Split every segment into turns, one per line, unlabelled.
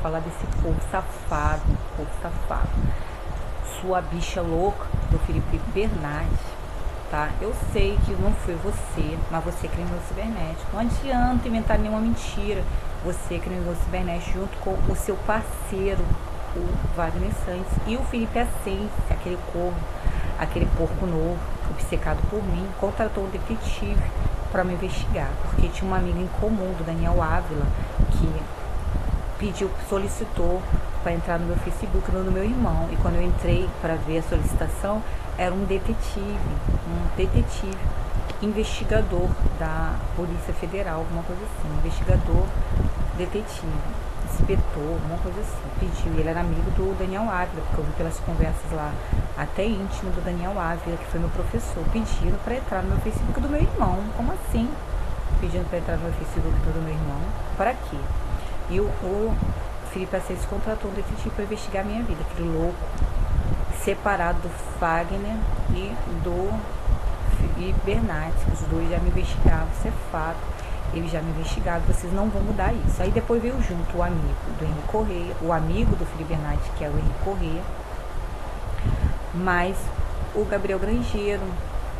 falar desse povo safado, sua bicha louca do Felipe Bernardes, tá? Eu sei que não foi você, mas você é criminoso cibernético. Não adianta inventar nenhuma mentira. Você é criminoso cibernético junto com o seu parceiro, o Wagner Santos, e o Felipe Ascense, aquele porco novo, obcecado por mim, contratou um detetive para me investigar, porque tinha uma amiga em comum do Daniel Ávila que solicitou para entrar no meu Facebook, no meu irmão, e quando eu entrei para ver a solicitação, era um detetive investigador da Polícia Federal, alguma coisa assim, investigador, detetive, inspetor, alguma coisa assim, pediu, e ele era amigo do Daniel Ávila, porque eu vi pelas conversas lá, até íntimo do Daniel Ávila, que foi meu professor, pedindo para entrar no meu Facebook do meu irmão. Como assim? Pedindo para entrar no meu Facebook do meu irmão, para quê? E o Felipe Assis contratou um detetive para investigar a minha vida, aquele louco, separado do Wagner e do Felipe Bernardes. Os dois já me investigavam, isso é fato. Eles já me investigaram, vocês não vão mudar isso. Aí depois veio junto o amigo do Henrique Correia, o amigo do Felipe Bernardes, que é o Henrique Correia, mas o Gabriel Grangeiro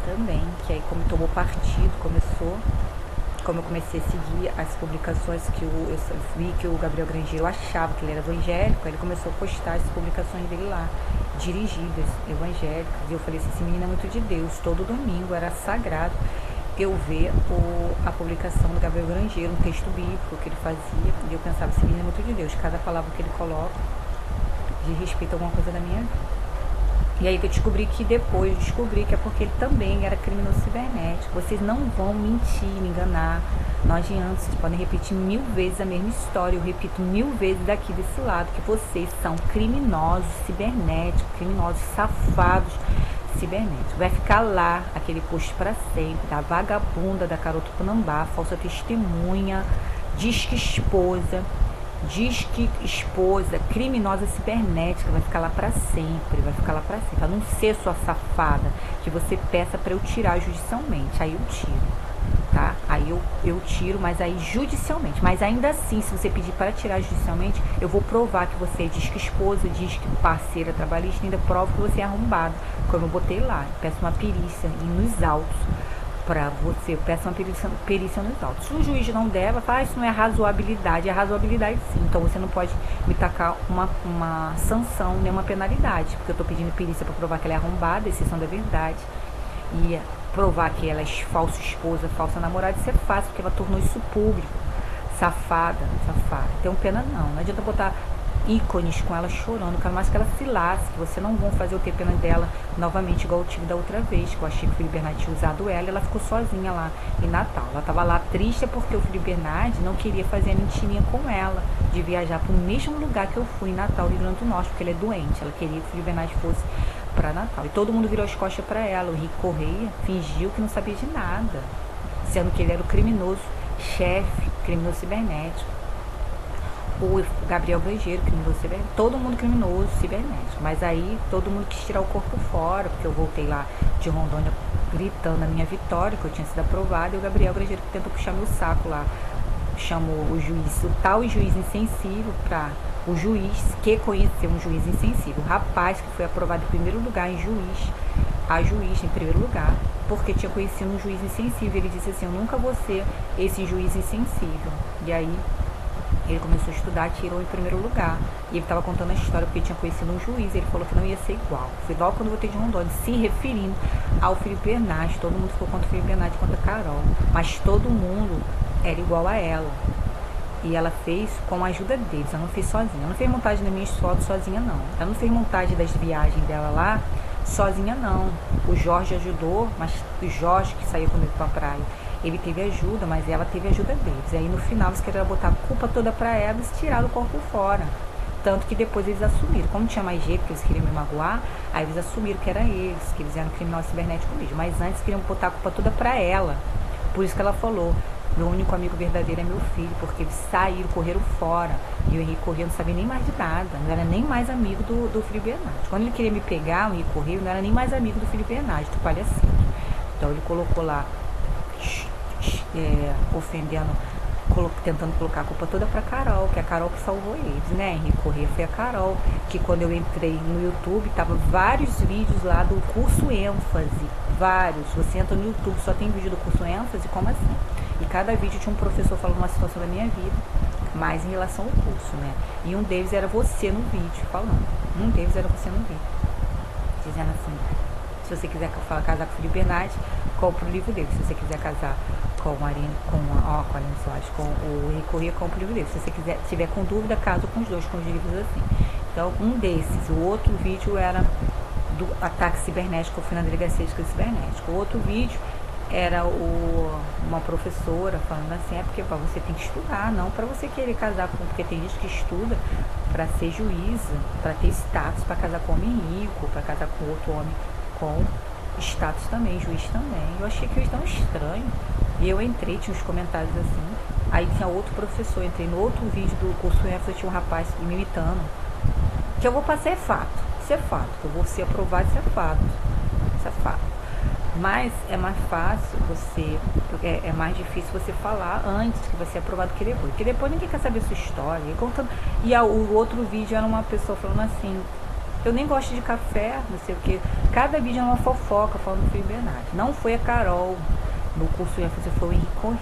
também, que aí como tomou partido, como eu comecei a seguir as publicações que eu vi que o Gabriel Grangeiro achava que ele era evangélico, ele começou a postar as publicações dele lá, dirigidas, evangélicas, e eu falei assim, esse menino é muito de Deus, todo domingo era sagrado eu ver a publicação do Gabriel Grangeiro, um texto bíblico que ele fazia, e eu pensava, esse menino é muito de Deus, cada palavra que ele coloca de respeito a alguma coisa da minha vida. E aí que eu descobri que é porque ele também era criminoso cibernético. Vocês não vão mentir, me enganar. Não adianta, vocês podem repetir 1000 vezes a mesma história. Eu repito 1000 vezes daqui desse lado, que vocês são criminosos cibernéticos, criminosos safados cibernéticos. Vai ficar lá aquele post para sempre, da vagabunda da Carol Tupinambá, falsa testemunha, diz que esposa, criminosa cibernética, vai ficar lá pra sempre, a não ser sua safada, que você peça pra eu tirar judicialmente, aí eu tiro, tá? Aí eu tiro, mas aí judicialmente, mas ainda assim, se você pedir para tirar judicialmente, eu vou provar que você é disque esposa, disque parceira trabalhista, ainda provo que você é arrombado, como eu botei lá, peço uma perícia nos autos, para você, eu peço uma perícia nos autos. Se o juiz não der, vai falar, isso não é razoabilidade, é razoabilidade sim. Então você não pode me tacar uma sanção, nem uma penalidade, porque eu estou pedindo perícia para provar que ela é arrombada, exceção da verdade, e provar que ela é falsa esposa, falsa namorada, isso é fácil, porque ela tornou isso público. Safada. Tem pena não adianta botar ícones com ela chorando, quero mais que ela se lasque, você não vão fazer eu ter pena dela novamente, igual eu tive da outra vez, que eu achei que o Felipe Bernardes tinha usado ela, e ela ficou sozinha lá em Natal. Ela estava lá triste porque o Felipe Bernardes não queria fazer a mentirinha com ela, de viajar para o mesmo lugar que eu fui em Natal, Rio Grande do Norte, porque ele é doente, ela queria que o Felipe Bernardes fosse para Natal, e todo mundo virou as costas para ela. O Henrique Correia fingiu que não sabia de nada, sendo que ele era o criminoso chefe, criminoso cibernético. O Gabriel Grangeiro, criminoso cibernético, todo mundo criminoso cibernético, mas aí todo mundo quis tirar o corpo fora, porque eu voltei lá de Rondônia gritando a minha vitória, que eu tinha sido aprovada, e o Gabriel Grangeiro que tentou puxar meu saco lá, chamou o juiz, o tal juiz insensível, para o juiz que conheceu um juiz insensível, o rapaz que foi aprovado em primeiro lugar em juiz em primeiro lugar, porque tinha conhecido um juiz insensível. Ele disse assim, eu nunca vou ser esse juiz insensível. E aí ele começou a estudar, tirou em primeiro lugar. E ele estava contando a história porque tinha conhecido um juiz. Ele falou que não ia ser igual. Foi logo quando eu voltei de Rondônia, se referindo ao Felipe Bernardes. Todo mundo ficou contra o Felipe Bernardes, contra a Carol. Mas todo mundo era igual a ela. E ela fez com a ajuda deles. Ela não fez sozinha. Ela não fez montagem das minhas fotos sozinha, não. Ela não fez montagem das viagens dela lá sozinha, não. O Jorge ajudou, mas o Jorge que saiu comigo pra praia, ele teve ajuda, mas ela teve ajuda deles. E aí no final eles queriam botar a culpa toda pra ela e tiraram o corpo fora. Tanto que depois eles assumiram. Como tinha mais jeito, que eles queriam me magoar, aí eles assumiram que era eles, que eles eram criminosos cibernéticos mesmo. Mas antes queriam botar a culpa toda pra ela. Por isso que ela falou, meu único amigo verdadeiro é meu filho, porque eles saíram, correram fora. E o Henrique Correia não sabia nem mais de nada, não era nem mais amigo do Felipe Bernardes. Quando ele queria me pegar, o Henrique Correia não era nem mais amigo do Felipe Bernardes, do palhacinho. Então ele colocou lá, ofendendo tentando colocar a culpa toda pra Carol, que é a Carol que salvou eles, né? Henrique Corrêa foi a Carol, que quando eu entrei no YouTube, tava vários vídeos lá do curso ênfase, vários. Você entra no YouTube, só tem vídeo do curso ênfase, como assim? E cada vídeo tinha um professor falando uma situação da minha vida, mais em relação ao curso, né? E um deles era você no vídeo, falando. Um deles era você no vídeo, dizendo assim: se você quiser casar com o Felipe Bernardes, compra o livro dele. Se você quiser casar com a Aline Soares, com o Henrique Corrêa, compra o livro dele. Se você tiver com dúvida, casa com os dois, com os livros assim. Então, um desses. O outro vídeo era do ataque cibernético, eu fui na delegacia de crime cibernético. O outro vídeo era uma professora falando assim: é porque você tem que estudar, não para você querer casar com, porque tem gente que estuda para ser juíza, para ter status, para casar com homem rico, para casar com outro homem com status também, juiz também. Eu achei que eles tão estranho. E eu entrei, tinha uns comentários assim. Aí tinha outro professor, entrei no outro vídeo do curso ênfase, tinha um rapaz me imitando. Que eu vou passar é fato. Isso é fato. Que eu vou ser aprovado, isso é fato. Isso é fato. Mas é mais fácil você, é mais difícil você falar antes que você é aprovado que depois. Porque depois ninguém quer saber a sua história. E o outro vídeo era uma pessoa falando assim: eu nem gosto de café, não sei o que. Cada vídeo é uma fofoca falando do Felipe Bernardes. Não foi a Carol no curso ênfase, foi o Henrique Corrêa.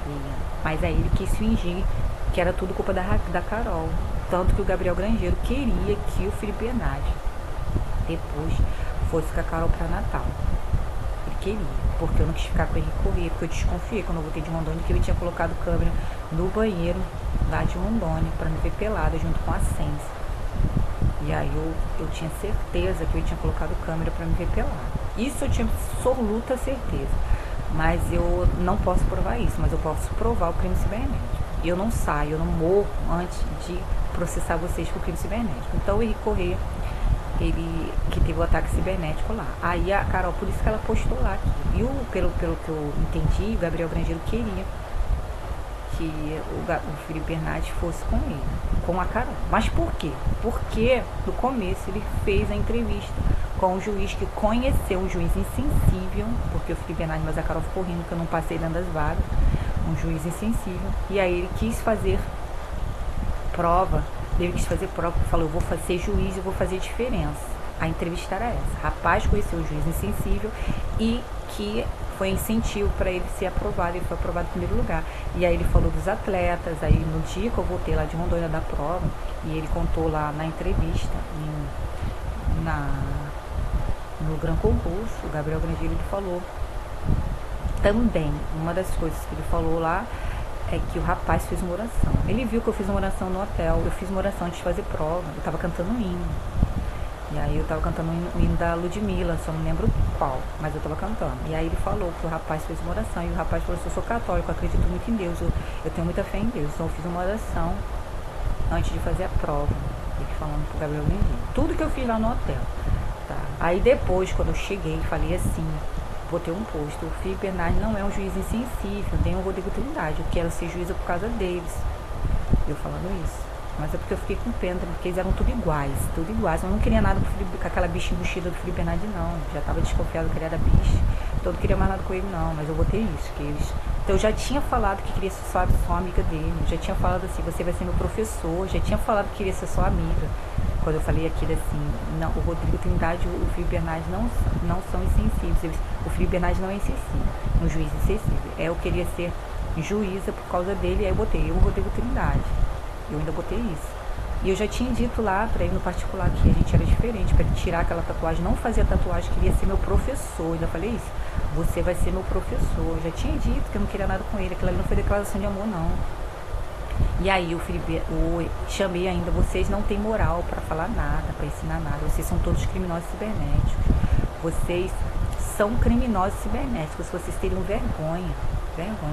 Mas aí ele quis fingir que era tudo culpa da Carol. Tanto que o Gabriel Grangeiro queria que o Felipe Bernardes depois fosse com a Carol para Natal. Ele queria, porque eu não quis ficar com o Henrique Corrêa, porque eu desconfiei quando eu voltei de Rondônia que ele tinha colocado câmera no banheiro lá de Rondônia para me ver pelada junto com a Sense. E aí eu tinha certeza que ele tinha colocado câmera para me ver pelada. Isso eu tinha absoluta certeza. Mas eu não posso provar isso, mas eu posso provar o crime cibernético. Eu não saio, eu não morro antes de processar vocês por crime cibernético. Então o Henrique Corrêa, ele que teve o ataque cibernético lá. Aí a Carol, por isso que ela postou lá. E pelo que eu entendi, o Gabriel Grangeiro queria que o Felipe Bernardes fosse com ele, com a Carol. Mas por quê? Porque no começo ele fez a entrevista com um juiz que conheceu, um juiz insensível, porque o Felipe Bernardes, mas a Carol ficou rindo que eu não passei dentro das vagas, um juiz insensível. E aí ele quis fazer prova, falou: eu vou ser juiz e vou fazer diferença. A entrevista era essa: rapaz conheceu o juiz insensível e que foi incentivo para ele ser aprovado. Ele foi aprovado em primeiro lugar. E aí ele falou dos atletas. Aí no dia que eu voltei lá de Rondônia da prova, e ele contou lá na entrevista, no Gran Concurso, o Gabriel Grangeiro, ele falou também, uma das coisas que ele falou lá é que o rapaz fez uma oração. Ele viu que eu fiz uma oração no hotel. Eu fiz uma oração antes de fazer prova. Eu tava cantando um hino. E aí eu tava cantando o hino da Ludmilla, só não lembro qual, mas eu tava cantando. E aí ele falou que o rapaz fez uma oração, e o rapaz falou assim: eu sou católico, eu acredito muito em Deus, eu tenho muita fé em Deus, então eu fiz uma oração antes de fazer a prova. Ele falando pro Gabriel Grangeiro. Tudo que eu fiz lá no hotel. Tá. Aí depois, quando eu cheguei, falei assim, botei um posto: o Felipe Bernardes não é um juiz insensível, nem o Rodrigo Trindade, eu quero ser juíza por causa deles. Eu falando isso. Mas é porque eu fiquei com pena, porque eles eram tudo iguais. Eu não queria nada com aquela bicha embustida do Felipe Bernardes, não. Já estava desconfiado que ele era bicha. Então eu não queria mais nada com ele, não. Mas eu botei isso, que eles... Então eu já tinha falado que queria ser só amiga dele. Eu já tinha falado assim: você vai ser meu professor. Já tinha falado que queria ser só amiga. Quando eu falei aquilo assim: não, o Rodrigo Trindade e o Felipe Bernardes não são insensíveis. O Felipe Bernardes não é insensível, um juiz insensível. Eu queria ser juíza por causa dele, aí eu botei o Rodrigo Trindade. Eu ainda botei isso. E eu já tinha dito lá pra ele no particular que a gente era diferente, pra ele tirar aquela tatuagem, não fazer a tatuagem, queria ser meu professor. Eu ainda falei isso: você vai ser meu professor. Eu já tinha dito que eu não queria nada com ele, aquilo ali não foi declaração de amor, não. E aí o Felipe, chamei ainda: vocês não têm moral pra falar nada, pra ensinar nada, vocês são todos criminosos cibernéticos. Vocês são criminosos cibernéticos, vocês teriam vergonha,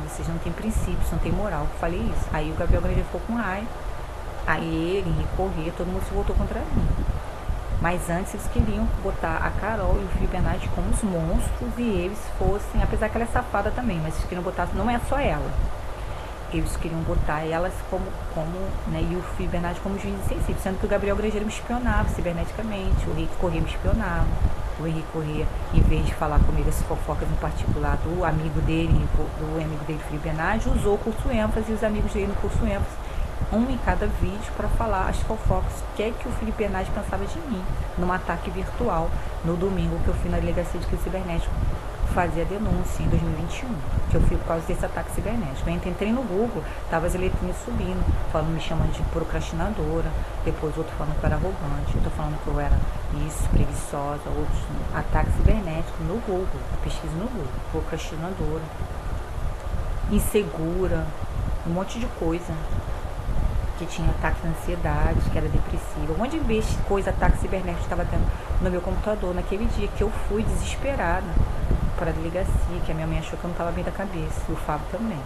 vocês não têm princípios, não têm moral. Eu falei isso. Aí o Gabriel Grangeiro ficou com raiva. Aí ele, Henrique Corrêa, todo mundo se voltou contra mim. Mas antes eles queriam botar a Carol e o Felipe Bernardes como os monstros, e eles fossem, apesar que ela é safada também, mas eles queriam botar, não é só ela. Eles queriam botar elas como né, e o Felipe Bernardes como juiz insensível, sendo que o Gabriel Grangeiro me espionava ciberneticamente, o Henrique Corrêa me espionava. o Henrique Corrêa, em vez de falar comigo as fofocas em particular do amigo dele, Felipe Benage, usou o curso ênfase e os amigos dele no curso ênfase, um em cada vídeo, para falar as fofocas, o que é que o Felipe Benage pensava de mim, num ataque virtual, no domingo que eu fui na delegacia de crime cibernético fazer a denúncia em 2021, que eu fui por causa desse ataque cibernético. Eu entrei no Google, tava as letrinhas subindo, falando, me chamando de procrastinadora, depois outro falando que eu era arrogante, outro falando que eu era isso, preguiçosa, outros ataque cibernético no Google, pesquisa no Google, procrastinadora, insegura, um monte de coisa, que tinha ataque de ansiedade, que era depressiva, um monte de coisa, ataque cibernético estava tendo no meu computador naquele dia que eu fui desesperada para a delegacia, que a minha mãe achou que eu não estava bem da cabeça, e o Fábio também,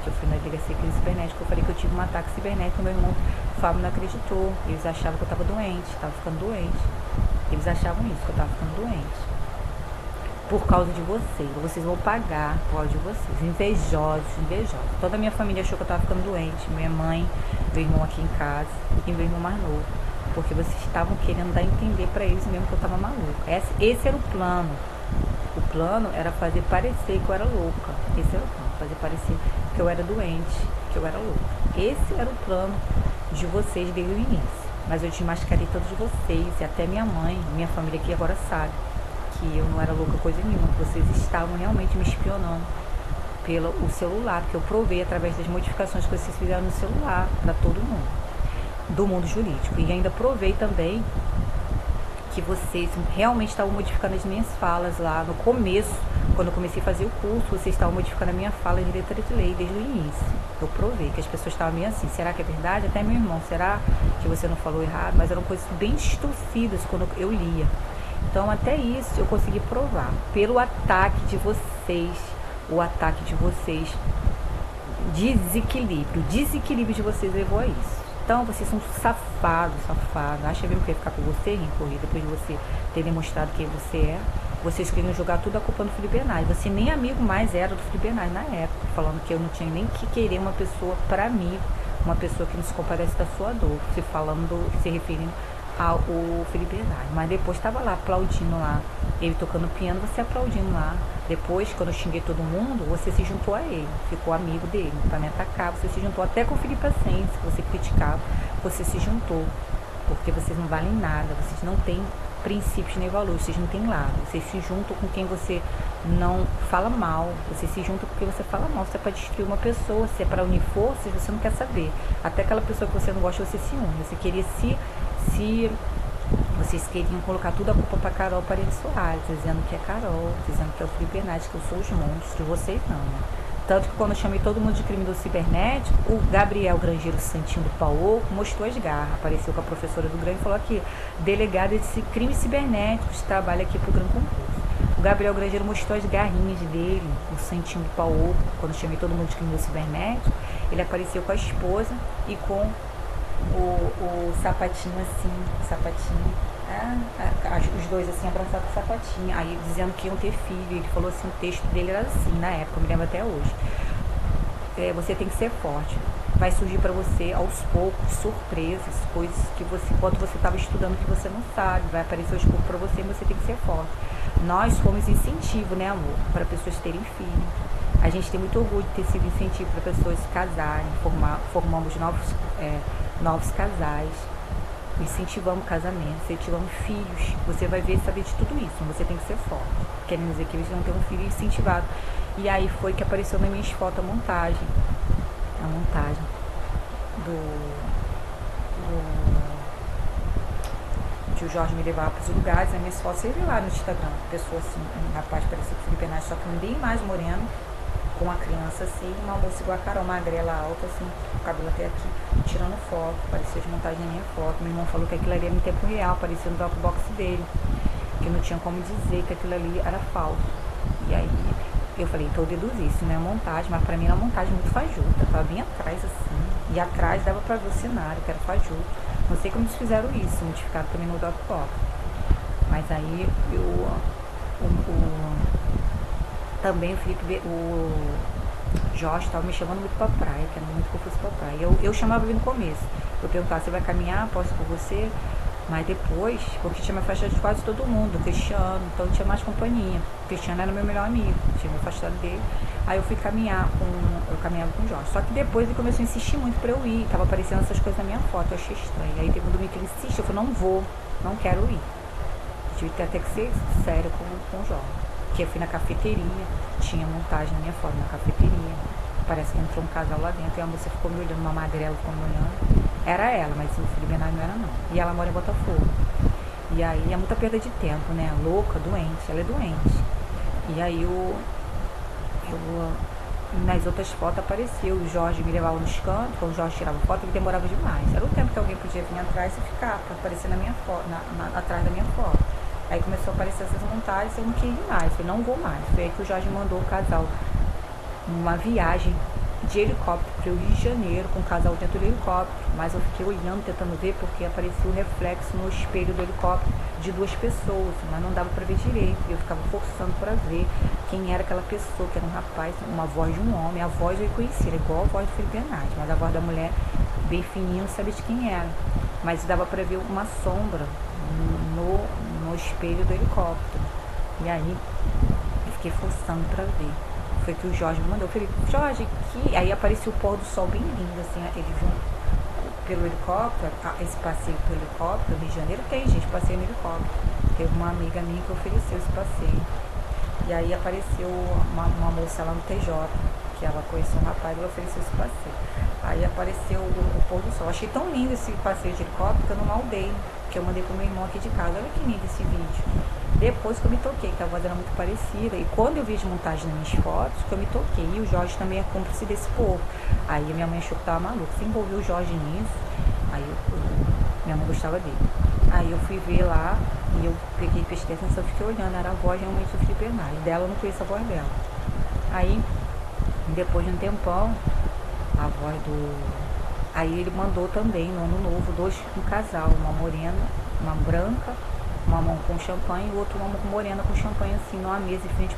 que eu fui na delegacia crise cibernética, eu falei que eu tive um ataque cibernético, meu irmão o Fábio não acreditou, eles achavam que eu estava doente, estava ficando doente, eles achavam isso, que eu estava ficando doente, por causa de vocês vão pagar por causa de vocês, invejosos, toda a minha família achou que eu estava ficando doente, minha mãe, meu irmão aqui em casa, e meu irmão mais novo, porque vocês estavam querendo dar a entender para eles mesmo que eu estava maluca, esse era o plano. O plano era fazer parecer que eu era louca. Esse era o plano, fazer parecer que eu era doente, que eu era louca. Esse era o plano de vocês desde o início. Mas eu desmascarei todos vocês, e até minha mãe, minha família aqui agora sabe que eu não era louca coisa nenhuma, que vocês estavam realmente me espionando pelo celular, que eu provei através das modificações que vocês fizeram no celular para todo mundo, do mundo jurídico. E ainda provei também que vocês realmente estavam modificando as minhas falas lá no começo, quando eu comecei a fazer o curso, vocês estavam modificando a minha fala de letra de lei desde o início. Eu provei que as pessoas estavam meio assim, será que é verdade? Até meu irmão, será que você não falou errado? Mas eram coisas bem distorcidas quando eu lia. Então até isso eu consegui provar, pelo ataque de vocês, o ataque de vocês, o desequilíbrio de vocês levou a isso. Então, vocês são safados. Acha mesmo que ia ficar com você, Henrique, depois de você ter demonstrado quem você é? Vocês queriam jogar tudo a culpa no Felipe Benage. Você nem amigo mais era do Felipe Benage na época, falando que eu não tinha nem que querer uma pessoa para mim, uma pessoa que não se compadece da sua dor, se referindo ao Felipe Benage. Mas depois estava lá aplaudindo lá, ele tocando piano, você aplaudindo lá. Depois, quando eu xinguei todo mundo, você se juntou a ele, ficou amigo dele, para me atacar. Você se juntou até com o Felipe Ascense, que você criticava, você se juntou, porque vocês não valem nada, vocês não têm princípios nem valores, vocês não têm lado, vocês se juntam com quem você não fala mal, você se junta porque você fala mal, se é para destruir uma pessoa, se é para unir forças, você não quer saber. Até aquela pessoa que você não gosta, você se une, você queria vocês queriam colocar tudo a culpa para Carol Paredes Soares, dizendo que é Carol, dizendo que é o Felipe Benage, que eu sou os monstros, vocês não, né? Tanto que quando eu chamei todo mundo de criminoso cibernético, o Gabriel Grangeiro Santinho do Paulo mostrou as garras, apareceu com a professora do Gran e falou aqui, delegada de crimes cibernéticos, trabalha aqui pro Gran Concurso. O Gabriel Grangeiro mostrou as garrinhas dele, o Santinho do Paulo, quando eu chamei todo mundo de criminoso cibernético, ele apareceu com a esposa e com o sapatinho assim, os dois assim abraçados com o sapatinho, aí dizendo que iam ter filho. Ele falou assim, o texto dele era assim na época, eu me lembro até hoje, você tem que ser forte, vai surgir para você aos poucos surpresas, coisas que você, enquanto você estava estudando, que você não sabe, vai aparecer aos poucos para você, e você tem que ser forte. Nós fomos incentivo, né, amor, para pessoas terem filho. A gente tem muito orgulho de ter sido incentivo para pessoas se casarem, formamos novos casais, incentivamos casamento, incentivamos filhos. Você vai ver e saber de tudo isso, você tem que ser forte. Querendo dizer que eles vão ter um filho incentivado. E aí foi que apareceu nas minhas fotos a montagem que o Jorge me levava para os lugares, nas minhas fotos, você vê lá no Instagram, pessoa assim, um rapaz parecido com o Felipe Benage, só que bem mais moreno, com uma criança assim, uma moça igual a Carol, magrela, alta, assim, o cabelo até aqui, tirando foto, parecia de montagem na minha foto. Meu irmão falou que aquilo ali era em tempo real, parecia no Dropbox dele, que não tinha como dizer que aquilo ali era falso. E aí eu falei, então eu deduzi, isso não é montagem, mas pra mim era uma montagem muito fajuta, tava bem atrás assim, e atrás dava pra ver o cenário, que era fajuto. Não sei como eles fizeram isso, modificaram também no Dropbox. Mas aí também o Jorge estava me chamando muito pra praia, que era muito que eu fosse pra praia. Eu chamava ele no começo. Eu perguntava, você vai caminhar? Posso ir com você? Mas depois, porque tinha me afastado de quase todo mundo, o Cristiano, então tinha mais companhia. O Cristiano era meu melhor amigo, tinha me afastado dele. Aí eu fui eu caminhava com o Jorge. Só que depois ele começou a insistir muito pra eu ir, tava aparecendo essas coisas na minha foto, eu achei estranho. Aí teve um domingo que ele insistiu, eu falei, não vou, não quero ir. Eu tive até que ser sério com o Jorge. Porque eu fui na cafeteria, tinha montagem na minha foto, na cafeteria. Parece que entrou um casal lá dentro e a moça ficou me olhando, uma magrela ficou me olhando. Era ela, mas o Felipe Bernardo não era não. E ela mora em Botafogo. E aí é muita perda de tempo, né? Louca, doente, ela é doente. E aí nas outras fotos apareceu, o Jorge me levava nos cantos, quando o Jorge tirava foto, ele demorava demais. Era o tempo que alguém podia vir atrás e ficar, pra aparecer na minha foto, atrás da minha foto. Aí começou a aparecer essas montagens, eu não queria ir mais, eu falei, não vou mais. Foi aí que o Jorge mandou o casal uma viagem de helicóptero para o Rio de Janeiro, com o casal dentro do helicóptero, mas eu fiquei olhando, tentando ver, porque aparecia o reflexo no espelho do helicóptero de duas pessoas, mas não dava para ver direito, e eu ficava forçando para ver quem era aquela pessoa, que era um rapaz, uma voz de um homem, a voz eu conhecia, era igual a voz do Felipe Bernardi, mas a voz da mulher, bem fininha, não sabia de quem era, mas dava para ver uma sombra no espelho do helicóptero, e aí eu fiquei forçando para ver. Foi que o Jorge me mandou. Eu falei, Jorge, que... Aí apareceu o pôr do sol bem lindo, assim, ele viu pelo helicóptero, esse passeio pelo helicóptero, Rio de Janeiro, tem gente, passeio no helicóptero. Teve uma amiga minha que ofereceu esse passeio. E aí apareceu uma moça lá no TJ, que ela conheceu um rapaz e ela ofereceu esse passeio. Aí apareceu o pôr do sol. Achei tão lindo esse passeio de helicóptero que eu não maldei, que eu mandei pro meu irmão aqui de casa. Olha que lindo esse vídeo. Depois que eu me toquei, que a voz era muito parecida. E quando eu vi as montagens nas minhas fotos, que eu me toquei. E o Jorge também é cúmplice desse povo. Aí a minha mãe achou que tava maluca. Se envolveu o Jorge nisso. Aí minha mãe gostava dele. Aí eu fui ver lá e eu peguei, prestei atenção, fiquei olhando. Era a voz realmente do Felipe Bernardi. Dela eu não conheço a voz dela. Aí, depois de um tempão, a voz do... Aí ele mandou também, no ano novo, um casal. Uma morena, uma branca, uma mão com champanhe e o outro uma mão morena com champanhe assim, numa mesa em frente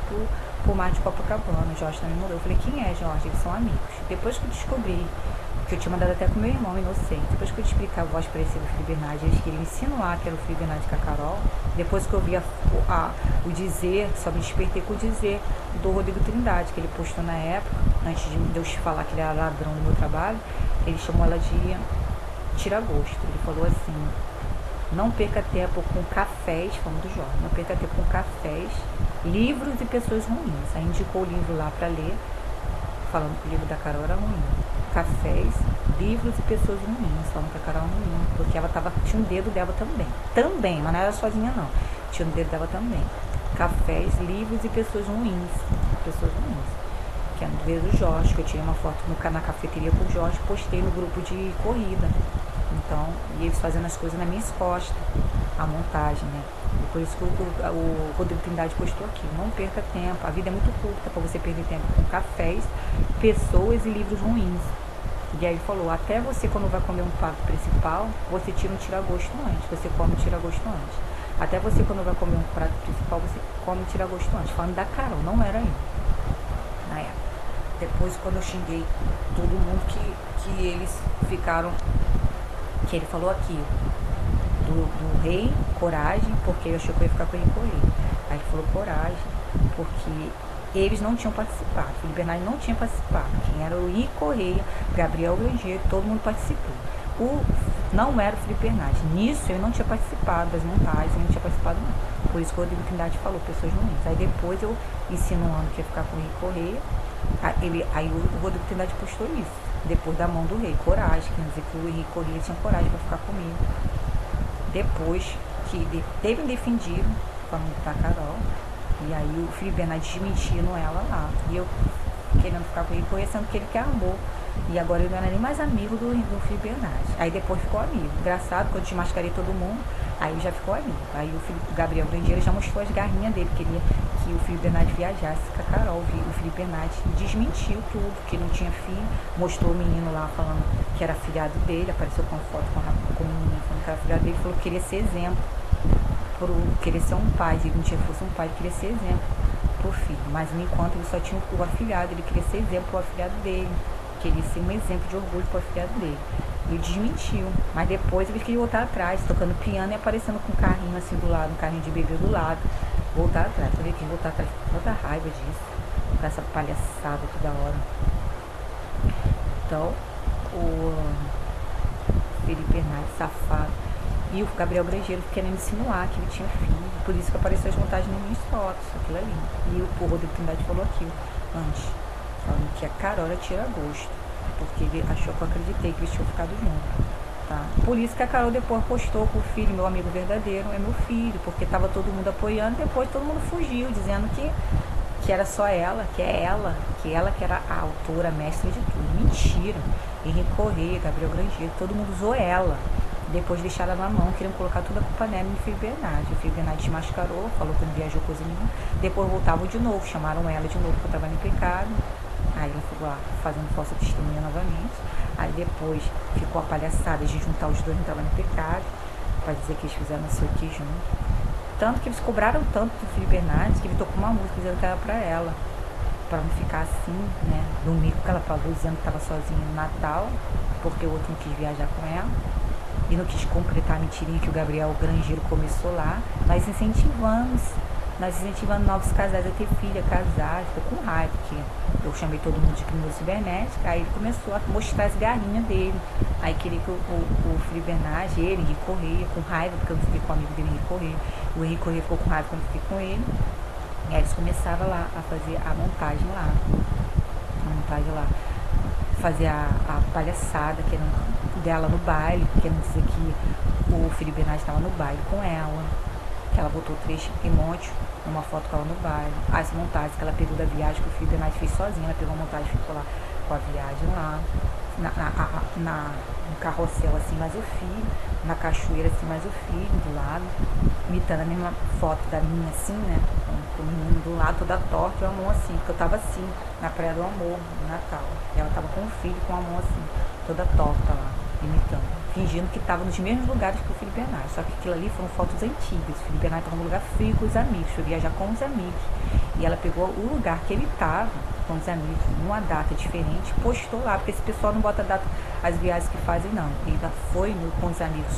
pro mar de Copacabana. O Jorge também mandou. Eu falei, quem é, Jorge? Eles são amigos. Depois que eu descobri, que eu tinha mandado até com meu irmão inocente, depois que eu expliquei a voz parecida do Felipe Bernardi, eles queriam insinuar que era o Felipe Bernardi com a Carol. Depois que eu vi o dizer, só me despertei com o dizer do Rodrigo Trindade, que ele postou na época, antes de eu falar que ele era ladrão do meu trabalho, ele chamou ela de tira-gosto. Ele falou assim, não perca tempo com cafés, falando do Jorge, não perca tempo com cafés, livros e pessoas ruins. Aí indicou o livro lá para ler, falando que o livro da Carol era ruim. Cafés, livros e pessoas ruins, falando que a Carol era ruim, porque ela tinha um dedo dela também. Também, mas não era sozinha não. Tinha um dedo dela também. Cafés, livros e pessoas ruins. Pessoas ruins. Que é no dedo do Jorge, que eu tirei uma foto na cafeteria com o Jorge, postei no grupo de corrida. Então, e eles fazendo as coisas nas minhas costas, a montagem, né? E por isso que o Rodrigo Trindade postou aqui, não perca tempo, a vida é muito curta para você perder tempo com cafés, pessoas e livros ruins. E aí ele falou, até você quando vai comer um prato principal, você tira um tira-gosto antes, você come um tira-gosto antes. Até você quando vai comer um prato principal, você come um tira-gosto antes. Falando da Carol, não era aí, na época. Depois quando eu xinguei todo mundo que eles ficaram... Que ele falou aqui do rei, coragem, porque eu achei que eu ia ficar com o rei Correia. Aí ele falou coragem, porque eles não tinham participado, o Felipe Bernardi não tinha participado. Quem era o I Correia, Gabriel Grangeiro, todo mundo participou. Não era o Felipe Bernardi. Nisso ele não tinha participado das montagens, ele não tinha participado não. Por isso que o Rodrigo Trindade falou, pessoas ruins. Aí depois eu insinuando que ia ficar com o rei Correia, aí o Rodrigo Trindade postou isso. Depois da mão do rei, coragem, quer dizer que o Henrique Correia tinha coragem para ficar comigo. Depois que teve um defendido, falando da Carol, e aí o Felipe Bernardi desmentindo ela lá. E eu querendo ficar com o Henrique Correia, sendo que ele que armou. E agora ele não era nem mais amigo do Felipe Bernardi. Aí depois ficou amigo. Engraçado, quando eu desmascarei todo mundo, aí já ficou amigo. Aí o Gabriel Grangeiro já mostrou as garrinhas dele, queria que o Felipe Bernardi viajasse com a Carol. O Felipe Bernardi desmentiu tudo, que não tinha filho. Mostrou o menino lá falando que era filhado dele, apareceu com foto com o menino falando que era filhado dele, falou que queria ser exemplo, queria ser um pai. Se ele não tinha fosse um pai, ele queria ser exemplo pro filho. Mas no enquanto ele só tinha o afilhado, ele queria ser exemplo pro afilhado dele. Queria ser um exemplo de orgulho para o afilhado dele. Ele desmentiu, mas depois ele queria voltar atrás, tocando piano e aparecendo com um carrinho assim do lado, um carrinho de bebê do lado, voltar atrás. Eu quis voltar atrás, com toda raiva disso, com essa palhaçada toda hora. Então, o Felipe Bernardes, safado, e o Gabriel Grangeiro querendo insinuar que ele tinha filho, por isso que apareceu as montagens nas minhas fotos, aquilo ali. E o Rodrigo Trindade falou aquilo antes, falando que a Carol era tira-gosto, porque ele achou que eu acreditei que eles tinham ficado juntos. Tá? Por isso que a Carol depois postou com o filho, meu amigo verdadeiro, é meu filho, porque estava todo mundo apoiando, depois todo mundo fugiu, dizendo que era só ela, que ela que era a autora, a mestra de tudo. Mentira. Henrique Corrêa, Gabriel Grangeiro, todo mundo usou ela. Depois deixaram ela na mão, queriam colocar toda a culpa nela e no Felipe Bernardes. O Felipe Bernardes desmascarou, falou que não viajou coisa nenhuma. Depois voltavam de novo, chamaram ela de novo, que eu estava em pecado. Aí ela ficou lá fazendo falsa testemunha novamente. Aí depois ficou a palhaçada de juntar os dois, não estava em pecado, para dizer que eles fizeram não sei o que junto. Tanto que eles cobraram tanto do Felipe Bernardes que ele tocou uma música dizendo que era pra ela, pra não ficar assim, né, do mico que ela pagou dizendo que estava sozinha no Natal, porque o outro não quis viajar com ela e não quis concretar a mentirinha que o Gabriel Grangeiro começou lá. Nós incentivamos novos casais a ter filha, casar. Ficou com raiva, porque eu chamei todo mundo de criminoso cibernético. Aí ele começou a mostrar as garrinhas dele. Aí queria que o Felipe Bernardes, ele, Henrique Corrêa, com raiva, porque eu não fiquei com o amigo dele, Henrique Corrêa. O Henrique Corrêa ficou com raiva quando eu fiquei com ele. E aí eles começaram lá a fazer a montagem lá. Fazer a palhaçada, dela no baile, querendo dizer que o Felipe Bernardes estava no baile com ela, que ela botou 3 emotes numa foto com ela no baile. As montagens que ela pegou da viagem que o Felipe Bernardes fez sozinha, ela pegou a montagem e ficou lá com a viagem lá, no carrossel assim, mais o filho, na cachoeira assim, mais o filho do lado, imitando a mesma foto da minha assim, né, com o menino do lado, toda torta, e o amor assim, porque eu tava assim, na Praia do Amor, no Natal, e ela tava com o filho, com a mão assim, toda torta lá, imitando, fingindo que tava nos mesmos lugares que o Felipe Bernardes, só que aquilo ali foram fotos antigas. O Felipe Bernardes tava num lugar frio com os amigos, foi viajar com os amigos, e ela pegou o lugar que ele tava com os amigos, numa data diferente, postou lá, porque esse pessoal não bota data, as viagens que fazem não, ele foi com os amigos,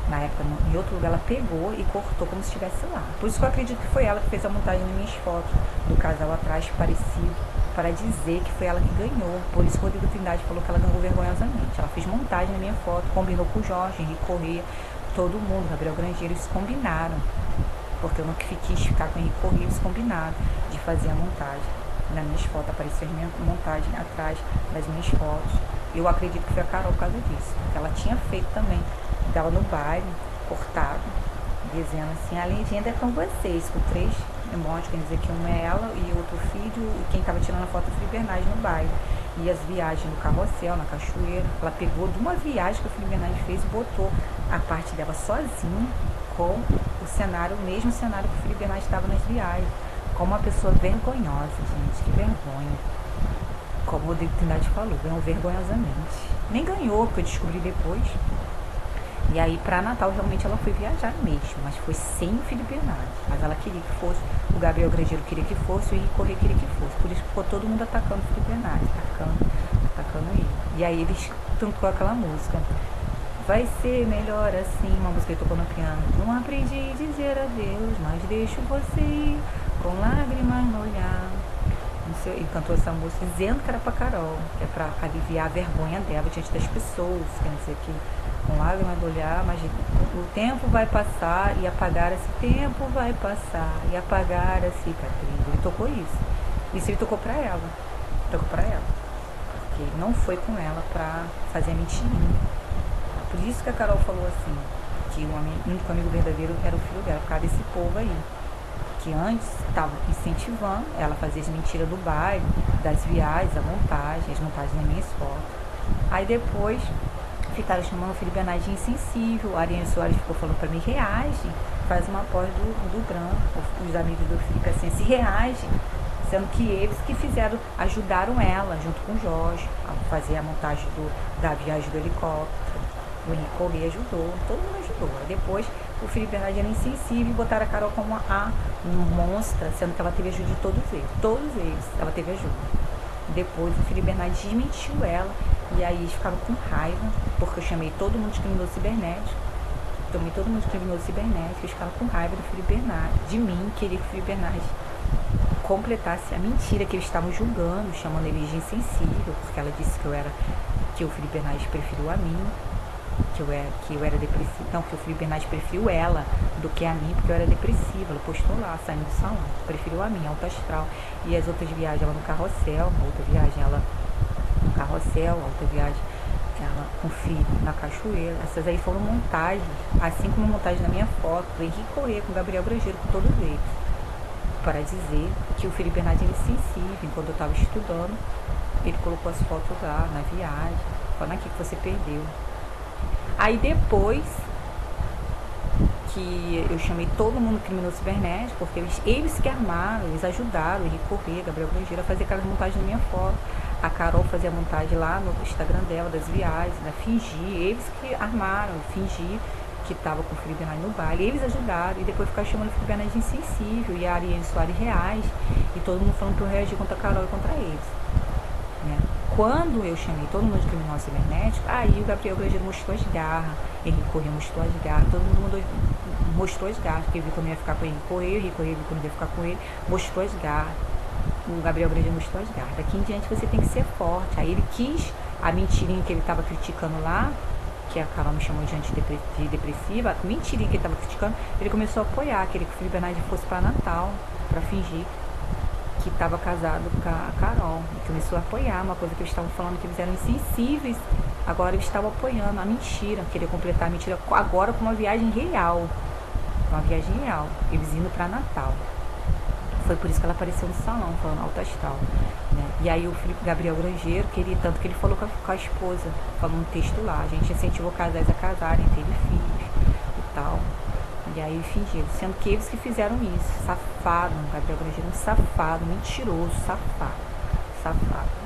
na época, em outro lugar, ela pegou e cortou como se estivesse lá. Por isso que eu acredito que foi ela que fez a montagem nas minhas fotos do casal atrás, parecido, para dizer que foi ela que ganhou. Por isso que o Rodrigo Trindade falou que ela ganhou vergonhosamente. Ela fez montagem na minha foto, combinou com o Jorge, Henrique Corrêa, todo mundo, Gabriel Grangeiro, eles combinaram. Porque eu não quis ficar com o Henrique Corrêa, eles combinaram de fazer a montagem. Nas minhas fotos, apareceu a minha montagem atrás das minhas fotos. Eu acredito que foi a Carol por causa disso. Ela tinha feito também. Estava no baile, cortado, dizendo assim, a legenda é com vocês, com 3 emotes, quer dizer que um é ela e outro filho, e quem estava tirando a foto foi o Felipe Bernardes no baile. E as viagens no carrossel, na cachoeira, ela pegou de uma viagem que o Felipe Bernardes fez e botou a parte dela sozinha com o cenário, o mesmo cenário que o Felipe Bernardes estava nas viagens. Como uma pessoa vergonhosa, gente, que vergonha. Como o Rodrigo Trindade falou, ganhou vergonhosamente. Nem ganhou, porque eu descobri depois. E aí, para Natal, realmente ela foi viajar mesmo, mas foi sem o Felipe Bernardes. Mas ela queria que fosse, o Gabriel Grangeiro queria que fosse, o Henrique Corrêa queria que fosse. Por isso ficou todo mundo atacando o Felipe Bernardes, atacando ele. E aí eles cantou aquela música. Vai ser melhor assim, uma música que tocou no piano. Não aprendi a dizer adeus, mas deixo você ir, com lágrimas no olhar. Ele cantou essa música dizendo que era pra Carol, que é pra aliviar a vergonha dela diante das pessoas, quer dizer que com lágrimas no olhar, mas o tempo vai passar e apagar esse tempo vai passar e apagar a cicatriz. Ele tocou isso. Isso ele tocou pra ela. Porque ele não foi com ela pra fazer a mentirinha. Por isso que a Carol falou assim, que o único amigo verdadeiro era o filho dela, por causa desse povo aí. Que antes estava incentivando ela a fazer as mentiras do baile, das viagens, a montagem, as montagens nas minhas fotos. Aí depois ficaram chamando o Felipe Bernardes de insensível, a Ariane Soares ficou falando pra mim, reage, faz uma pós do Gran, os amigos do Felipe assim, se reage, sendo que eles que ajudaram ela, junto com o Jorge, a fazer a montagem da viagem do helicóptero. O Henrique Corrêa ajudou, todo mundo ajudou. Aí depois o Felipe Bernardes era insensível e botaram a Carol como uma monstra, sendo que ela teve ajuda de todos eles. Todos eles, ela teve ajuda. Depois o Felipe Bernardes desmentiu ela. E aí eles ficaram com raiva, porque eu chamei todo mundo de criminoso cibernético. Tomei todo mundo de criminoso cibernético. Eles ficaram com raiva do Felipe Bernardes, de mim, queria que o Felipe Bernardes completasse a mentira que eles estavam julgando, chamando ele de insensível, porque ela disse que o Felipe Bernardes preferiu a mim, que eu era depressiva. Não, que o Felipe Bernardes preferiu ela do que a mim, porque eu era depressiva. Ela postou lá, saindo do salão. Preferiu a mim, alto astral. E as outras viagens, ela no carrossel, a outra viagem, ela no carrossel, a outra viagem, ela com o filho na cachoeira. Essas aí foram montagens, assim como a montagem da minha foto, do Henrique Corrêa, com o Gabriel Grangeiro, com todos eles. Para dizer que o Felipe Bernardes era insensível. Enquanto eu estava estudando, ele colocou as fotos lá na viagem, falando aqui que você perdeu. Aí depois que eu chamei todo mundo criminoso cibernético, porque eles que armaram, eles ajudaram o Henrique Corrêa, Gabriel Grangeiro, a fazer aquelas montagens da minha foto. A Carol fazia a montagem lá no Instagram dela, das viagens, né? Fingir, eles que armaram, fingir que estava com o Felipe Bernardes no baile, eles ajudaram, e depois ficaram chamando o Felipe Bernardes de insensível, e a Ariane Soares reais, e todo mundo falando que eu reagi contra a Carol e contra eles, né? Quando eu chamei todo mundo de criminoso cibernético, aí o Gabriel Grangeiro mostrou as garras, Henrique Corrêa mostrou as garras, todo mundo mostrou as garras, porque viu que eu não ia ficar com o Henrique Corrêa viu que eu não ia ficar com ele, mostrou as garras. O Gabriel Grangeiro mostrou as garras. Daqui em diante você tem que ser forte. Aí ele quis a mentirinha que ele estava criticando lá, que a Carol me chamou de antidepressiva, a mentirinha que ele estava criticando, ele começou a apoiar, queria que o Felipe Bernardes fosse para Natal, para fingir que estava casado com a Carol. E começou a apoiar uma coisa que eles estavam falando, que eles eram insensíveis. Agora eles estavam apoiando a mentira, queria completar a mentira agora com uma viagem real. Uma viagem real, eles indo para Natal. Foi por isso que ela apareceu no salão, falando alto astral, né? E aí o Felipe Gabriel Grangeiro queria, tanto que ele falou com a esposa, falou um texto lá, a gente incentivou casais a casarem, teve filhos e tal. E aí fingiram, sendo que eles que fizeram isso, safado, Gabriel Grangeiro, um safado, mentiroso, safado.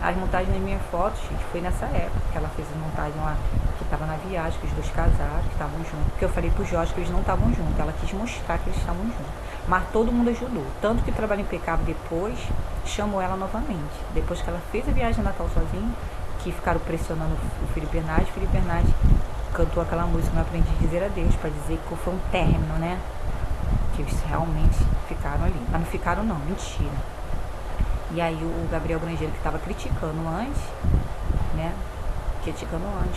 As montagens na minha foto, gente, foi nessa época que ela fez a montagem lá, que estava na viagem, que os dois casaram, que estavam juntos. Porque eu falei pro Jorge que eles não estavam juntos, ela quis mostrar que eles estavam juntos. Mas todo mundo ajudou. Tanto que o Trabalho Impecável depois chamou ela novamente. Depois que ela fez a viagem de Natal sozinha, que ficaram pressionando o Felipe Bernardes cantou aquela música Não Aprendi a Dizer Adeus, para dizer que foi um término, né? Que eles realmente ficaram ali. Mas não ficaram não, mentira. E aí o Gabriel Grangeiro, que estava criticando antes, né?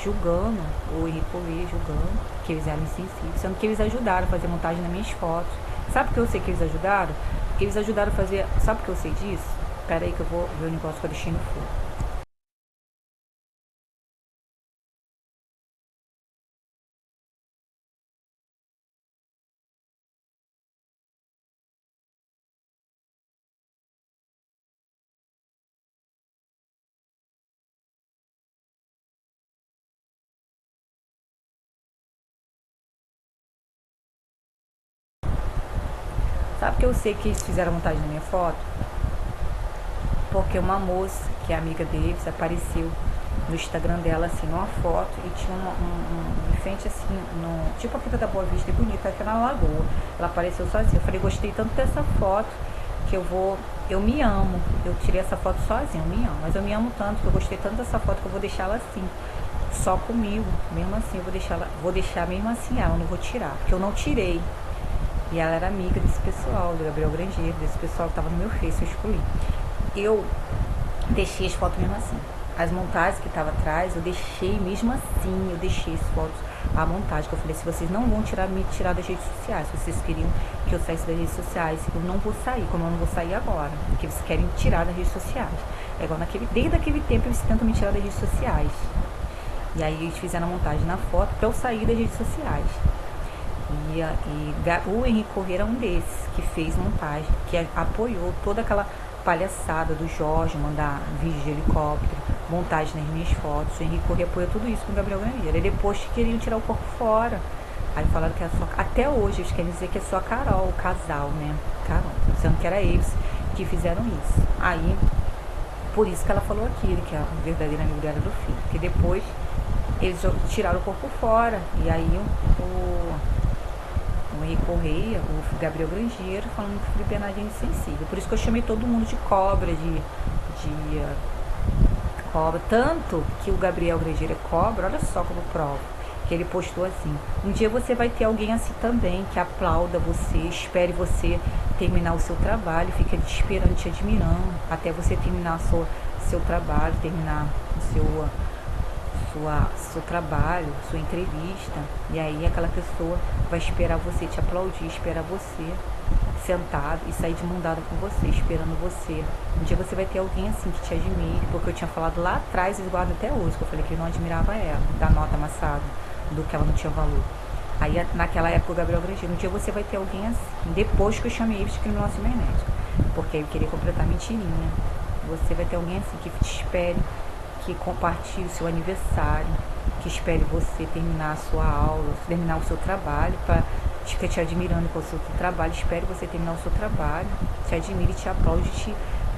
Julgando, o Henrique Corrêa julgando, que eles eram insensíveis, sendo que eles ajudaram a fazer montagem nas minhas fotos. Sabe por que eu sei que eles ajudaram? Porque eles ajudaram a fazer. Sabe por que eu sei disso? Espera aí que eu vou ver o negócio que eu deixei no fogo. Sabe por que eu sei que eles fizeram a montagem na minha foto? Porque uma moça, que é amiga deles, apareceu no Instagram dela, assim, numa foto, e tinha de frente, assim, tipo a Quinta da Boa Vista, bonita, aqui na Lagoa. Ela apareceu sozinha. Eu falei, gostei tanto dessa foto, que eu me amo. Eu tirei essa foto sozinha, eu me amo. Mas eu me amo tanto, que eu gostei tanto dessa foto, que eu vou deixar ela assim, só comigo. Mesmo assim, eu vou deixar mesmo assim ela, eu não vou tirar, porque eu não tirei. E ela era amiga desse pessoal, do Gabriel Grangeiro, desse pessoal que estava no meu Face, eu escolhi. Eu deixei as fotos mesmo assim. As montagens que estavam atrás, eu deixei mesmo assim, eu deixei as fotos, a montagem, que eu falei, se vocês não vão me tirar das redes sociais, se vocês queriam que eu saísse das redes sociais, eu não vou sair, como eu não vou sair agora, porque eles querem tirar das redes sociais. É igual desde aquele tempo eles tentam me tirar das redes sociais. E aí eles fizeram a montagem na foto para eu sair das redes sociais. E o Henrique Corrêa era um desses que fez montagem, que apoiou toda aquela palhaçada do Jorge, mandar vídeo de helicóptero, montagem nas minhas fotos. O Henrique Corrêa apoiou tudo isso com o Gabriel Grangeiro. E depois queriam tirar o corpo fora. Aí falaram que era só. Até hoje eles querem dizer que é só a Carol, o casal, né? Carol, sendo que era eles que fizeram isso. Aí, por isso que ela falou aquilo, que a verdadeira amiga dela era do filho. Porque depois eles tiraram o corpo fora. E aí o Henrique Corrêa, o Gabriel Grangeiro, falando que o Felipe Bernardes é insensível. Por isso que eu chamei todo mundo de cobra, cobra. Tanto que o Gabriel Grangeiro é cobra, olha só como prova. Que ele postou assim: um dia você vai ter alguém assim também, que aplauda você, espere você terminar o seu trabalho, fica te esperando, te admirando, até você terminar seu trabalho, terminar o seu trabalho, sua entrevista. E aí aquela pessoa vai esperar você, te aplaudir, esperar você sentado e sair de mão dada com você, esperando você. Um dia você vai ter alguém assim que te admire, porque eu tinha falado lá atrás, e guardo até hoje, que eu falei que eu não admirava ela, da nota amassada, do que ela não tinha valor. Aí naquela época o Gabriel Grangeiro: um dia você vai ter alguém assim, depois que eu chamei ele de criminosa cibernética, porque eu queria completar mentirinha. Você vai ter alguém assim que te espere, que compartilhe o seu aniversário, que espere você terminar a sua aula, terminar o seu trabalho, para ficar te admirando com o seu trabalho, espere você terminar o seu trabalho, te admire, te aplaude,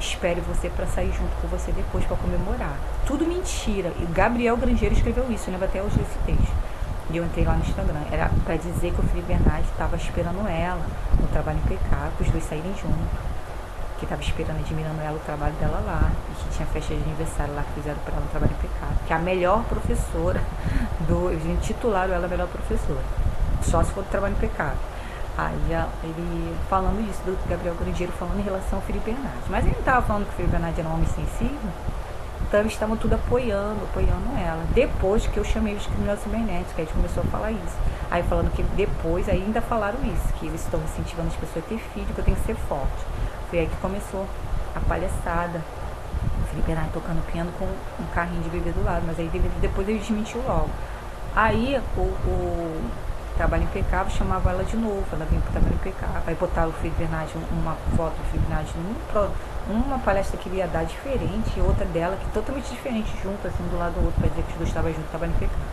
espere você para sair junto com você depois para comemorar. Tudo mentira. E o Gabriel Grangeiro escreveu isso, eu lembro até hoje desse texto. E eu entrei lá no Instagram, era para dizer que o Felipe Bernardes estava esperando ela no trabalho impecável, os dois saírem juntos, que estava esperando, admirando ela, o trabalho dela lá, e que tinha festa de aniversário lá que fizeram para ela no trabalho impecável, que é a melhor professora eles intitularam ela a melhor professora, só se for do trabalho impecável. Aí ele falando isso, do Gabriel Grangeiro falando em relação ao Felipe Bernardes, mas ele não estava falando que o Felipe Bernardes era um homem sensível. Então eles estavam tudo apoiando ela. Depois que eu chamei eles de criminosa cibernética, a gente começou a falar isso. Aí falando que depois ainda falaram isso, que eles estão incentivando as pessoas a ter filho, que eu tenho que ser forte. Foi aí que começou a palhaçada. O Felipe Bernardes tocando piano com um carrinho de bebê do lado, mas aí depois ele desmentiu logo. Aí o Trabalho Impecável chamava ela de novo, ela vinha pro Trabalho Impecável. Aí botaram o Felipe Bernardes, uma foto do Felipe Bernardes uma palestra que ele ia dar diferente e outra dela que totalmente diferente, junto, assim, do lado do outro, para dizer que os dois estavam juntos, Trabalho Impecável.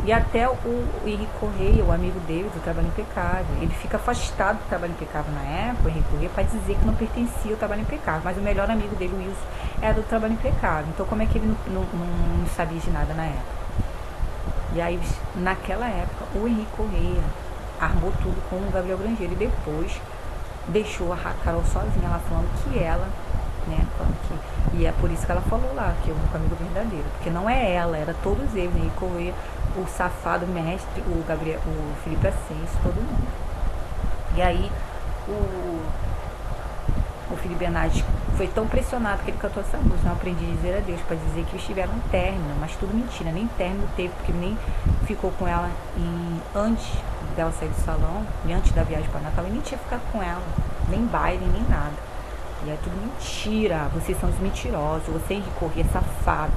E até o Henrique Correia, o amigo dele do Trabalho Impecável, ele fica afastado do Trabalho Impecável na época, o Henrique Correia, para dizer que não pertencia ao Trabalho Impecável, mas o melhor amigo dele, o Wilson, era do Trabalho Impecável. Então como é que ele não sabia de nada na época? E aí, naquela época, o Henrique Correia armou tudo com o Gabriel Grangeiro e depois deixou a Carol sozinha lá, falando que ela, né, e é por isso que ela falou lá, que é o único amigo verdadeiro, porque não é ela, era todos eles, Henrique Correia, o safado mestre, o Felipe Ascenso, todo mundo. E aí, o Felipe Bernardes foi tão pressionado que ele cantou essa música, Não Aprendi a Dizer Adeus, para dizer que eles tiveram um término, mas tudo mentira, nem término teve, porque ele nem ficou com ela antes dela sair do salão, e antes da viagem para Natal, ele nem tinha ficado com ela, nem baile, nem nada. E é tudo mentira, vocês são os mentirosos, você Henrique Correia é safado.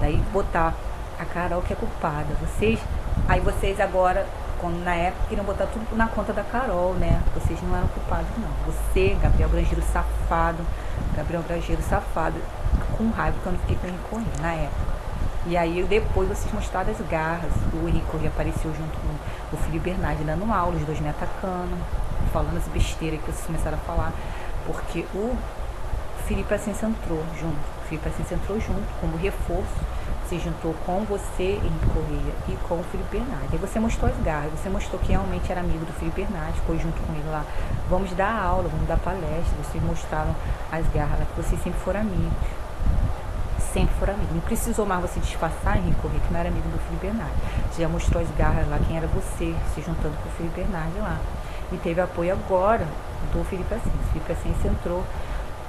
Aí botar a Carol que é culpada, aí vocês agora, na época, queriam botar tudo na conta da Carol, né? Vocês não eram culpados, não. Você, Gabriel Grangeiro safado, com raiva, porque eu não fiquei com o Henrique Correia na época. E aí, depois, vocês mostraram as garras. O Henrique Correia apareceu junto com o Felipe Bernardes dando aula, os dois me atacando, falando as besteiras que vocês começaram a falar, porque o Felipe Ascenso entrou junto como reforço, se juntou com você, Henrique Correia, e com o Felipe Bernardes. Aí você mostrou as garras, você mostrou que realmente era amigo do Felipe Bernardes, foi junto com ele lá, vamos dar aula, vamos dar palestra, vocês mostraram as garras lá, que vocês sempre foram amigos. Não precisou mais você disfarçar, Henrique Correia, que não era amigo do Felipe Bernardes. Você já mostrou as garras lá, quem era você, se juntando com o Felipe Bernardes lá. E teve apoio agora do Felipe Ascenso. O Felipe Ascenso entrou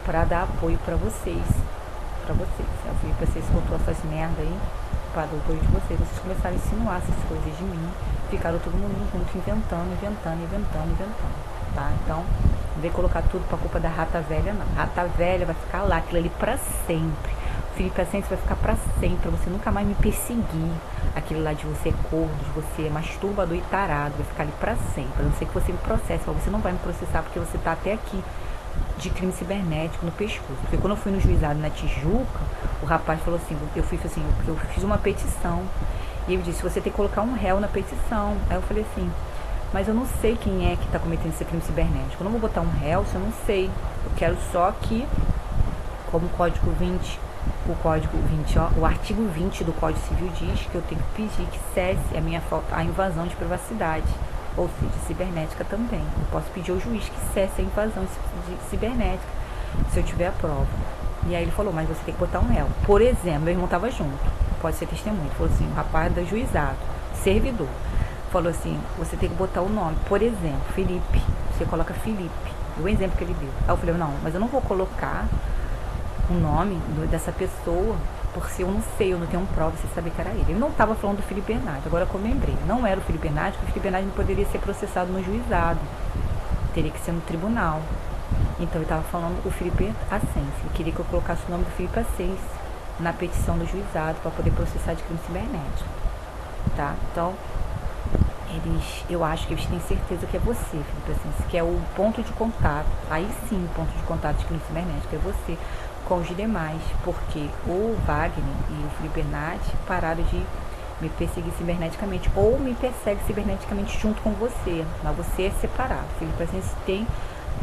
para dar apoio para vocês. O Felipe Ascenso contou essas merda aí para dar apoio de vocês. Vocês começaram a insinuar essas coisas de mim. Ficaram todo mundo junto, inventando, tá? Então, não vem colocar tudo para culpa da rata velha, não. Rata velha vai ficar lá, aquilo ali para sempre. O Felipe Ascenso vai ficar para sempre, pra você nunca mais me perseguir. Aquele lá de você é corno, de você é masturbador e tarado, vai ficar ali para sempre. A não ser que você me processe, mas você não vai me processar porque você tá até aqui de crime cibernético no pescoço. Porque quando eu fui no juizado na Tijuca, o rapaz falou assim, eu fiz uma petição, e ele disse, você tem que colocar um réu na petição. Aí eu falei assim, mas eu não sei quem é que está cometendo esse crime cibernético, eu não vou botar um réu se eu não sei, eu quero só que, como o Código 20, o artigo 20 do Código Civil diz que eu tenho que pedir que cesse a invasão de privacidade, ou seja, cibernética também. Eu posso pedir ao juiz que cesse a invasão cibernética, se eu tiver a prova. E aí ele falou, mas você tem que botar um elo. Por exemplo, meu irmão tava junto, pode ser testemunho. Ele falou assim, o rapaz da juizado, servidor, falou assim, você tem que botar o nome. Por exemplo, Felipe, você coloca Felipe. O exemplo que ele deu. Aí eu falei, não, mas eu não vou colocar o nome dessa pessoa, porque eu não sei, eu não tenho prova, você saber que era ele. Ele não estava falando do Felipe Bernardi, agora que eu lembrei. Não era o Felipe Bernardi, porque o Felipe Bernardi não poderia ser processado no juizado. Teria que ser no tribunal. Então ele estava falando o Felipe Ascense. Ele queria que eu colocasse o nome do Felipe Ascense na petição do juizado para poder processar de crime cibernético. Tá? Então, eu acho que eles têm certeza que é você, Felipe Ascense, que é o ponto de contato. Aí sim, o ponto de contato de crime cibernético é você com os demais, porque o Wagner e o Felipe Bernardi pararam de me perseguir ciberneticamente, ou me persegue ciberneticamente junto com você, mas você é separado. O Felipe Ascense tem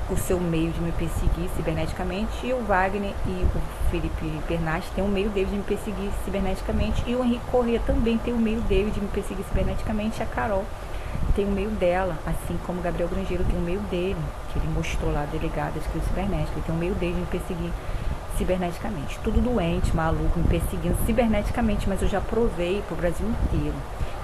o seu meio de me perseguir ciberneticamente, e o Wagner e o Felipe Bernardi tem o meio dele de me perseguir ciberneticamente, e o Henrique Corrêa também tem o meio dele de me perseguir ciberneticamente, e a Carol tem o meio dela, assim como o Gabriel Grangeiro tem o meio dele, que ele mostrou lá, delegado de crime cibernético, ele tem o meio dele de me perseguir ciberneticamente. Tudo doente, maluco, me perseguindo ciberneticamente, mas eu já provei pro Brasil inteiro.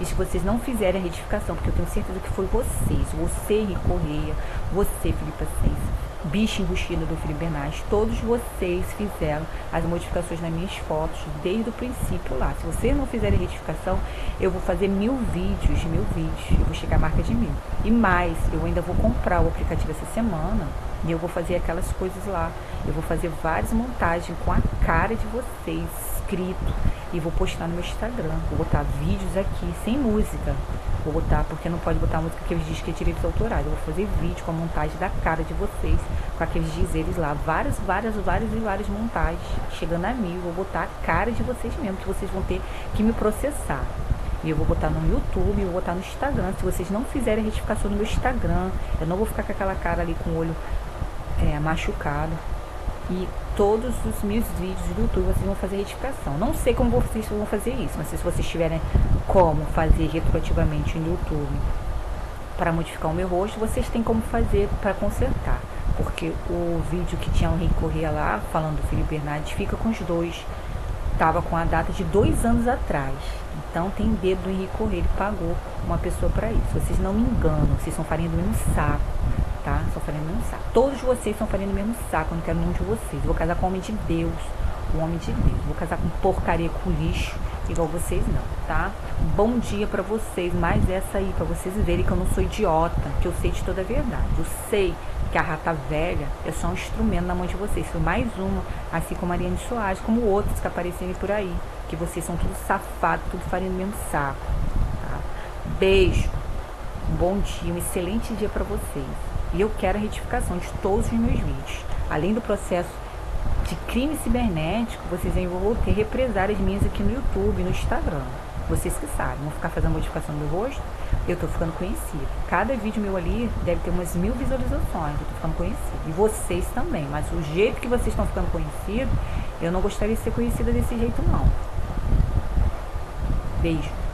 E se vocês não fizerem a retificação, porque eu tenho certeza que foi vocês, você, Henrique Corrêa, você, Felipe Ascense, bicho enrustido do Felipe Bernardi, todos vocês fizeram as modificações nas minhas fotos desde o princípio lá. Se vocês não fizerem a retificação, eu vou fazer 1000 vídeos, eu vou chegar à marca de 1000. E mais, eu ainda vou comprar o aplicativo essa semana e eu vou fazer aquelas coisas lá. Eu vou fazer várias montagens com a cara de vocês, escrito, e vou postar no meu Instagram. Vou botar vídeos aqui, sem música. Vou botar, porque não pode botar música que eles dizem que é direitos autorais. Eu vou fazer vídeo com a montagem da cara de vocês, com aqueles dizeres lá. Várias montagens, chegando a 1000. Vou botar a cara de vocês mesmo, que vocês vão ter que me processar. E eu vou botar no YouTube, eu vou botar no Instagram. Se vocês não fizerem a retificação no meu Instagram, eu não vou ficar com aquela cara ali com o olho machucado. E todos os meus vídeos do YouTube vocês vão fazer retificação. Não sei como vocês vão fazer isso, mas se vocês tiverem como fazer retroativamente no YouTube para modificar o meu rosto, vocês têm como fazer para consertar. Porque o vídeo que tinha o Henrique Corrêa lá, falando do Felipe Bernardi, fica com os dois. Estava com a data de 2 anos atrás. Então tem dedo do Henrique Corrêa, ele pagou uma pessoa para isso. Vocês não me enganam, vocês são farinha do mesmo saco. Tá? São farinha do mesmo saco. Todos vocês são farinha do mesmo saco. Eu não quero nenhum de vocês. Eu vou casar com um homem de Deus. Um homem de Deus. Eu vou casar com porcaria, com lixo, igual vocês não, tá? Bom dia pra vocês. Mais essa aí, pra vocês verem que eu não sou idiota, que eu sei de toda a verdade. Eu sei que a rata velha é só um instrumento na mão de vocês. Foi mais uma, assim como a Mariane Soares, como outros que aparecerem por aí. Que vocês são tudo safados, tudo farinha do mesmo saco. Tá? Beijo. Um bom dia, um excelente dia pra vocês. E eu quero a retificação de todos os meus vídeos. Além do processo de crime cibernético, vocês ainda vão ter represárias minhas aqui no YouTube, no Instagram. Vocês que sabem, vão ficar fazendo modificação do meu rosto, eu tô ficando conhecido. Cada vídeo meu ali deve ter umas 1000 visualizações, eu tô ficando conhecido. E vocês também, mas o jeito que vocês estão ficando conhecidos, eu não gostaria de ser conhecida desse jeito não. Beijo.